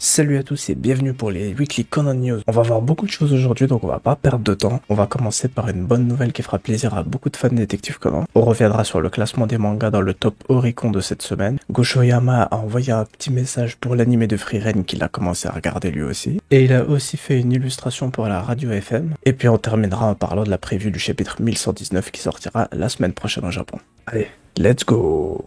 Salut à tous et bienvenue pour les Weekly Conan News. On va voir beaucoup de choses aujourd'hui, donc on va pas perdre de temps. On va commencer par une bonne nouvelle qui fera plaisir à beaucoup de fans de Détective Conan. On reviendra sur le classement des mangas dans le top Oricon de cette semaine. Goshoyama a envoyé un petit message pour l'anime de Frieren qu'il a commencé à regarder lui aussi. Et il a aussi fait une illustration pour la radio FM. Et puis on terminera en parlant de la preview du chapitre 1119 qui sortira la semaine prochaine au Japon. Allez, let's go!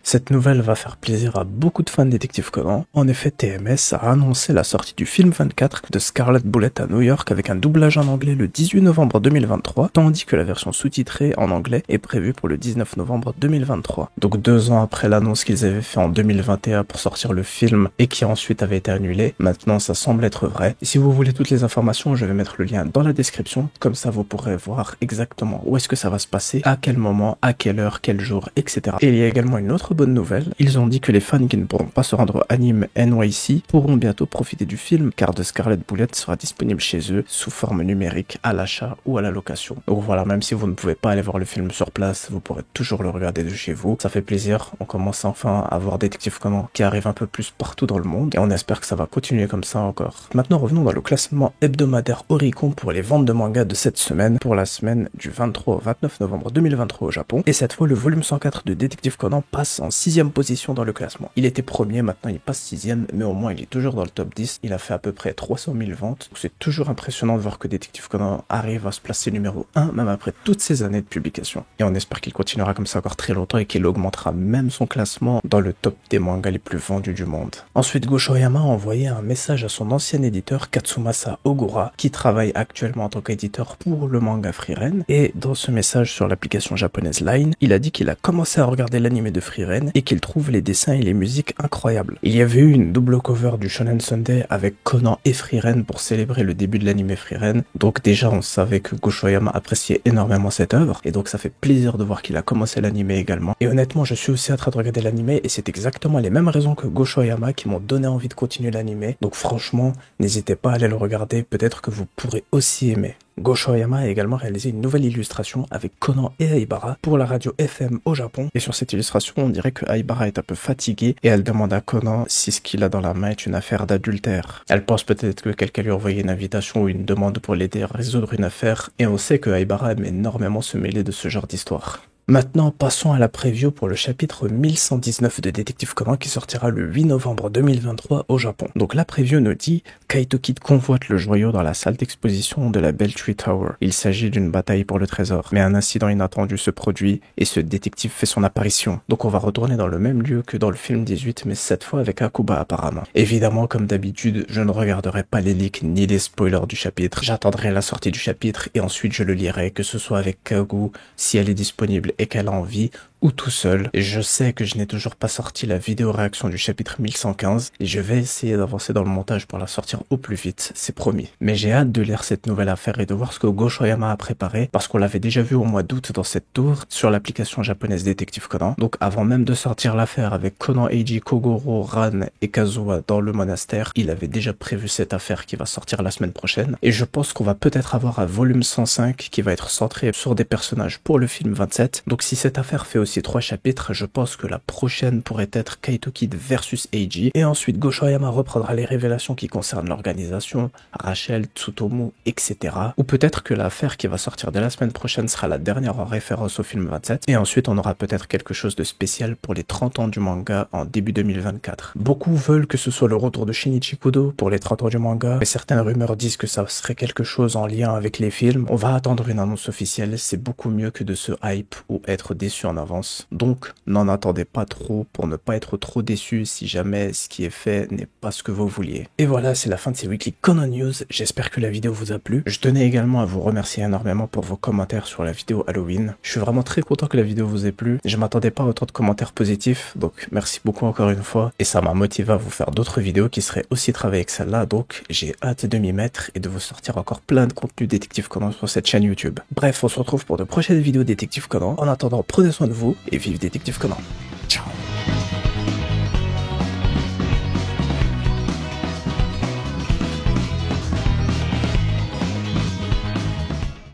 Cette nouvelle va faire plaisir à beaucoup de fans de Détective Conan. En effet, TMS a annoncé la sortie du film 24 de Scarlet Bullet à New York avec un doublage en anglais le 18 novembre 2023, tandis que la version sous-titrée en anglais est prévue pour le 19 novembre 2023. Donc 2 ans après l'annonce qu'ils avaient fait en 2021 pour sortir le film et qui ensuite avait été annulé, maintenant ça semble être vrai. Et si vous voulez toutes les informations, je vais mettre le lien dans la description, comme ça vous pourrez voir exactement où est-ce que ça va se passer, à quel moment, à quelle heure, quel jour, etc. Et il y a également une autre bonne nouvelle, ils ont dit que les fans qui ne pourront pas se rendre au Anime NYC pourront bientôt profiter du film car The Scarlet Bullet sera disponible chez eux sous forme numérique à l'achat ou à la location. Donc voilà, même si vous ne pouvez pas aller voir le film sur place, vous pourrez toujours le regarder de chez vous. Ça fait plaisir, on commence enfin à voir Détective Conan qui arrive un peu plus partout dans le monde et on espère que ça va continuer comme ça encore. Maintenant revenons dans le classement hebdomadaire Oricon pour les ventes de mangas de cette semaine, pour la semaine du 23 au 29 novembre 2023 au Japon. Et cette fois le volume 104 de Détective Conan passe en 6ème position dans le classement. Il était premier, maintenant il passe 6ème, mais au moins il est toujours dans le top 10. Il a fait à peu près 300 000 ventes. C'est toujours impressionnant de voir que Détective Conan arrive à se placer numéro 1, même après toutes ces années de publication. Et on espère qu'il continuera comme ça encore très longtemps et qu'il augmentera même son classement dans le top des mangas les plus vendus du monde. Ensuite, Goshoyama a envoyé un message à son ancien éditeur Katsumasa Ogura, qui travaille actuellement en tant qu'éditeur pour le manga Frieren. Et dans ce message sur l'application japonaise Line, il a dit qu'il a commencé à regarder l'anime de Frieren et qu'il trouve les dessins et les musiques incroyables. Il y avait eu une double cover du Shonen Sunday avec Conan et Frieren pour célébrer le début de l'anime Frieren. Donc déjà on savait que Goshoyama appréciait énormément cette œuvre et donc ça fait plaisir de voir qu'il a commencé l'anime également. Et honnêtement je suis aussi en train de regarder l'anime et c'est exactement les mêmes raisons que Goshoyama qui m'ont donné envie de continuer l'anime. Donc franchement n'hésitez pas à aller le regarder, peut-être que vous pourrez aussi aimer. Goshoyama a également réalisé une nouvelle illustration avec Conan et Aibara pour la radio FM au Japon. Et sur cette illustration, on dirait que Aibara est un peu fatiguée et elle demande à Conan si ce qu'il a dans la main est une affaire d'adultère. Elle pense peut-être que quelqu'un lui a envoyé une invitation ou une demande pour l'aider à résoudre une affaire. Et on sait que Aibara aime énormément se mêler de ce genre d'histoire. Maintenant, passons à la preview pour le chapitre 1119 de Détective Conan qui sortira le 8 novembre 2023 au Japon. Donc la preview nous dit Kaito Kid convoite le joyau dans la salle d'exposition de la Beltree Tower. Il s'agit d'une bataille pour le trésor, mais un incident inattendu se produit et ce détective fait son apparition. Donc on va retourner dans le même lieu que dans le film 18, mais cette fois avec Akuba apparemment. Évidemment, comme d'habitude, je ne regarderai pas les leaks ni les spoilers du chapitre. J'attendrai la sortie du chapitre et ensuite je le lirai, que ce soit avec Kagu si elle est disponible et qu'elle a envie, ou tout seul. Et je sais que je n'ai toujours pas sorti la vidéo réaction du chapitre 1115 et je vais essayer d'avancer dans le montage pour la sortir au plus vite, c'est promis. Mais j'ai hâte de lire cette nouvelle affaire et de voir ce que Goshoyama a préparé parce qu'on l'avait déjà vu au mois d'août dans cette tour sur l'application japonaise Détective Conan. Donc avant même de sortir l'affaire avec Conan, Eiji, Kogoro, Ran et Kazuha dans le monastère, il avait déjà prévu cette affaire qui va sortir la semaine prochaine. Et je pense qu'on va peut-être avoir un volume 105 qui va être centré sur des personnages pour le film 27. Donc si cette affaire fait aussi 3 chapitres, je pense que la prochaine pourrait être Kaito Kid versus Eiji. Et ensuite Goshoyama reprendra les révélations qui concernent l'organisation, Rachel, Tsutomu, etc. Ou peut-être que l'affaire qui va sortir dès la semaine prochaine sera la dernière en référence au film 27. Et ensuite on aura peut-être quelque chose de spécial pour les 30 ans du manga en début 2024. Beaucoup veulent que ce soit le retour de Shinichi Kudo pour les 30 ans du manga, mais certaines rumeurs disent que ça serait quelque chose en lien avec les films. On va attendre une annonce officielle, c'est beaucoup mieux que de se hype ou être déçu en avance. Donc n'en attendez pas trop pour ne pas être trop déçu si jamais ce qui est fait n'est pas ce que vous vouliez. Et voilà, c'est la fin de ces Weekly Conan News. J'espère que la vidéo vous a plu. Je tenais également à vous remercier énormément pour vos commentaires sur la vidéo Halloween. Je suis vraiment très content que la vidéo vous ait plu. Je m'attendais pas à autant de commentaires positifs, donc merci beaucoup encore une fois. Et ça m'a motivé à vous faire d'autres vidéos qui seraient aussi travaillées que celle-là, donc j'ai hâte de m'y mettre et de vous sortir encore plein de contenu Détective Conan sur cette chaîne YouTube. Bref, on se retrouve pour de prochaines vidéos Détective Conan. En attendant, prenez soin de vous et vive Détective Conan.